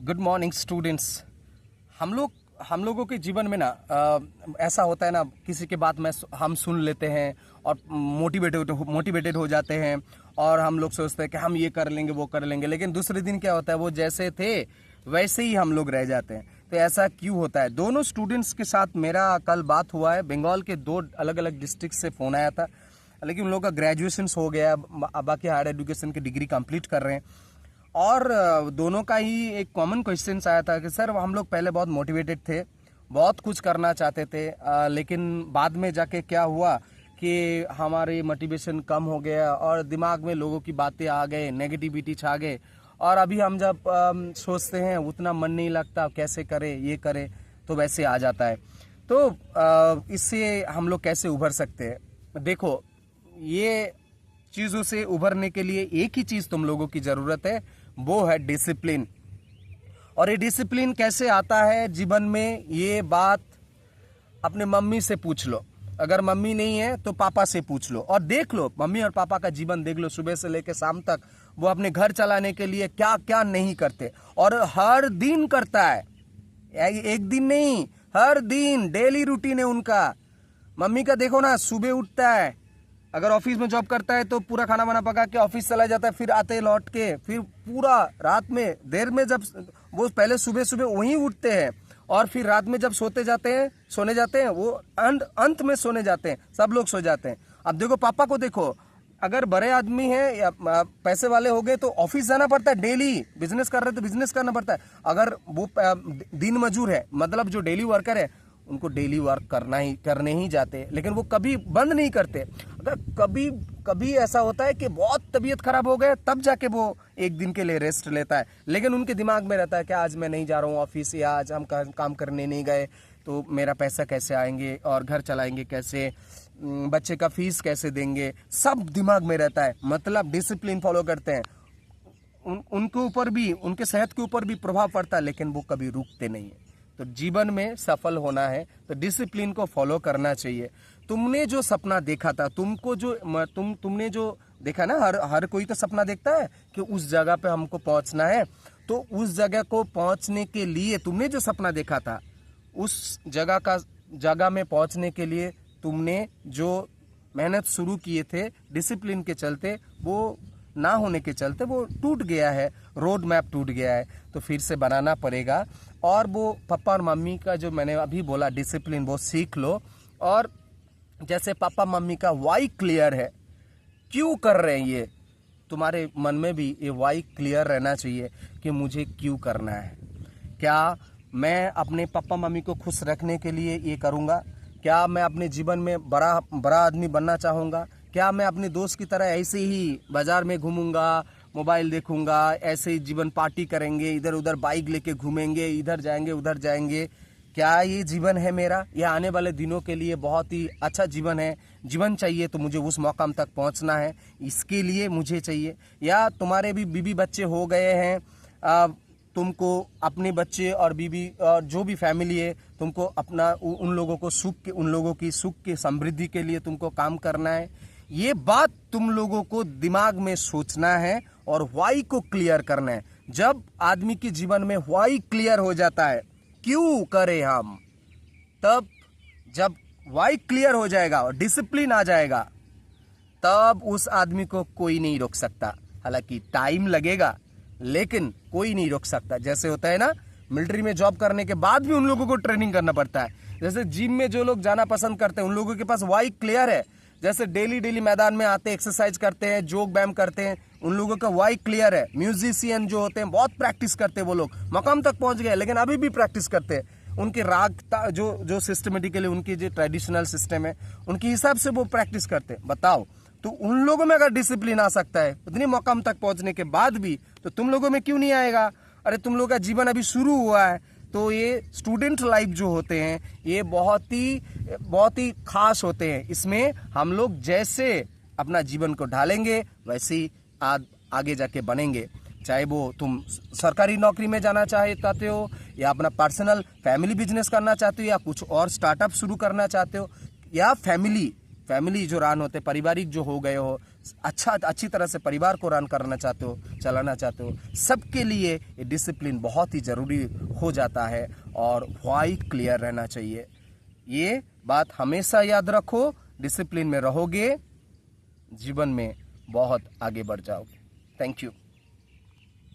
Good morning students. हम लोगों के जीवन में ना ऐसा होता है ना, किसी के बात में हम सुन लेते हैं और मोटिवेटेड हो जाते हैं और हम लोग सोचते हैं कि हम ये कर लेंगे वो कर लेंगे, लेकिन दूसरे दिन क्या होता है, वो जैसे थे वैसे ही हम लोग रह जाते हैं। तो ऐसा क्यों होता है? दोनों स्टूडेंट्स के साथ मेरा कल बात हुआ है। बंगाल के दो अलग अलग डिस्ट्रिक्ट से फ़ोन आया था, लेकिन उन लोगों का ग्रेजुएशन हो गया, बाकी हायर एजुकेशन की डिग्री कंप्लीट कर रहे हैं। और दोनों का ही एक कॉमन क्वेश्चन आया था कि सर हम लोग पहले बहुत मोटिवेटेड थे, बहुत कुछ करना चाहते थे, लेकिन बाद में जाके क्या हुआ कि हमारी मोटिवेशन कम हो गया और दिमाग में लोगों की बातें आ गए, नेगेटिविटी छा गए। और अभी हम जब सोचते हैं उतना मन नहीं लगता, कैसे करें ये करें, तो वैसे आ जाता है। तो इससे हम लोग कैसे उभर सकते हैं? देखो, ये चीज़ों से उभरने के लिए एक ही चीज़ तुम लोगों की ज़रूरत है, वो है डिसिप्लिन। और ये डिसिप्लिन कैसे आता है जीवन में, ये बात अपने मम्मी से पूछ लो। अगर मम्मी नहीं है तो पापा से पूछ लो और देख लो, मम्मी और पापा का जीवन देख लो, सुबह से लेकर शाम तक वो अपने घर चलाने के लिए क्या क्या नहीं करते, और हर दिन करता है, एक दिन नहीं, हर दिन डेली रूटीन है उनका। मम्मी का देखो ना, सुबह उठता है, अगर ऑफिस में जॉब करता है तो पूरा खाना वाना पका के ऑफिस चला जाता है, फिर आते लौट के फिर पूरा रात में देर में, जब वो पहले सुबह सुबह वहीं उठते हैं और फिर रात में जब सोने जाते हैं वो अंत में सोने जाते हैं, सब लोग सो जाते हैं। अब देखो पापा को देखो, अगर बड़े आदमी हैं या पैसे वाले हो गए तो ऑफिस जाना पड़ता है, डेली बिजनेस कर रहे तो बिजनेस करना पड़ता है। अगर वो दिन मजूर है, मतलब जो डेली वर्कर है, उनको डेली वर्क करने ही जाते, लेकिन वो कभी बंद नहीं करते। अगर कभी ऐसा होता है कि बहुत तबीयत खराब हो गया, तब जाके वो एक दिन के लिए रेस्ट लेता है, लेकिन उनके दिमाग में रहता है कि आज मैं नहीं जा रहा हूँ ऑफिस, या आज हम काम करने नहीं गए तो मेरा पैसा कैसे आएंगे और घर चलाएंगे कैसे, बच्चे का फीस कैसे देंगे, सब दिमाग में रहता है। मतलब डिसिप्लिन फॉलो करते हैं, उनके ऊपर भी, उनके सेहत के ऊपर भी प्रभाव पड़ता है, लेकिन वो कभी रुकते नहीं है। तो जीवन में सफल होना है तो डिसिप्लिन को फॉलो करना चाहिए। तुमने जो सपना देखा था, तुमने जो देखा ना, हर कोई तो सपना देखता है कि उस जगह पे हमको पहुंचना है। तो उस जगह को पहुंचने के लिए तुमने जो सपना देखा था, उस जगह में पहुंचने के लिए तुमने जो मेहनत शुरू किए थे, डिसिप्लिन के चलते, वो ना होने के चलते वो टूट गया है, रोड मैप टूट गया है, तो फिर से बनाना पड़ेगा। और वो पापा और मम्मी का जो मैंने अभी बोला डिसिप्लिन, वो सीख लो। और जैसे पापा मम्मी का वाई क्लियर है, क्यों कर रहे हैं ये, तुम्हारे मन में भी ये वाई क्लियर रहना चाहिए कि मुझे क्यों करना है। क्या मैं अपने पापा मम्मी को खुश रखने के लिए ये करूँगा? क्या मैं अपने जीवन में बड़ा आदमी बनना चाहूँगा? क्या मैं अपने दोस्त की तरह ऐसे ही बाजार में घूमूंगा, मोबाइल देखूंगा, ऐसे ही जीवन पार्टी करेंगे, इधर उधर बाइक लेके घूमेंगे, इधर जाएंगे उधर जाएंगे? क्या ये जीवन है मेरा? यह आने वाले दिनों के लिए बहुत ही अच्छा जीवन चाहिए, तो मुझे उस मकाम तक पहुंचना है, इसके लिए मुझे चाहिए। या तुम्हारे भी बीवी बच्चे हो गए हैं, तुमको अपने बच्चे और बीवी और जो भी फैमिली है, तुमको अपना उन लोगों की सुख की समृद्धि के लिए तुमको काम करना है। ये बात तुम लोगों को दिमाग में सोचना है और व्हाई को क्लियर करना है। जब आदमी के जीवन में व्हाई क्लियर हो जाता है, क्यों करें हम, तब जब व्हाई क्लियर हो जाएगा और डिसिप्लिन आ जाएगा, तब उस आदमी को कोई नहीं रोक सकता। हालांकि टाइम लगेगा, लेकिन कोई नहीं रोक सकता। जैसे होता है ना, मिलिट्री में जॉब करने के बाद भी उन लोगों को ट्रेनिंग करना पड़ता है। जैसे जिम में जो लोग जाना पसंद करते हैं, उन लोगों के पास व्हाई क्लियर है। जैसे डेली मैदान में आते, एक्सरसाइज करते हैं, जोग व्यायाम करते हैं, उन लोगों का व्हाई क्लियर है। म्यूजिशियन जो होते हैं, बहुत प्रैक्टिस करते हैं, वो लोग मकाम तक पहुंच गए, लेकिन अभी भी प्रैक्टिस करते हैं। उनके राग जो सिस्टमेटिकली उनकी जो ट्रेडिशनल सिस्टम है, उनके हिसाब से वो प्रैक्टिस करते हैं। बताओ, तो उन लोगों में अगर डिसिप्लिन आ सकता है उतनी मकाम तक पहुंचने के बाद भी, तो तुम लोगों में क्यों नहीं आएगा? अरे तुम लोगों का जीवन अभी शुरू हुआ है। तो ये स्टूडेंट लाइफ जो होते हैं, ये बहुत ही खास होते हैं। इसमें हम लोग जैसे अपना जीवन को ढालेंगे, वैसे ही आगे जाके बनेंगे। चाहे वो तुम सरकारी नौकरी में जाना चाहते हो, या अपना पर्सनल फैमिली बिजनेस करना चाहते हो, या कुछ और स्टार्टअप शुरू करना चाहते हो, या फैमिली जो रान होते, पारिवारिक जो हो गए हो, अच्छी तरह से परिवार को रन करना चाहते हो, चलाना चाहते हो, सबके लिए ये डिसिप्लिन बहुत ही ज़रूरी हो जाता है और वाई क्लियर रहना चाहिए। ये बात हमेशा याद रखो, डिसिप्लिन में रहोगे, जीवन में बहुत आगे बढ़ जाओगे। Thank you.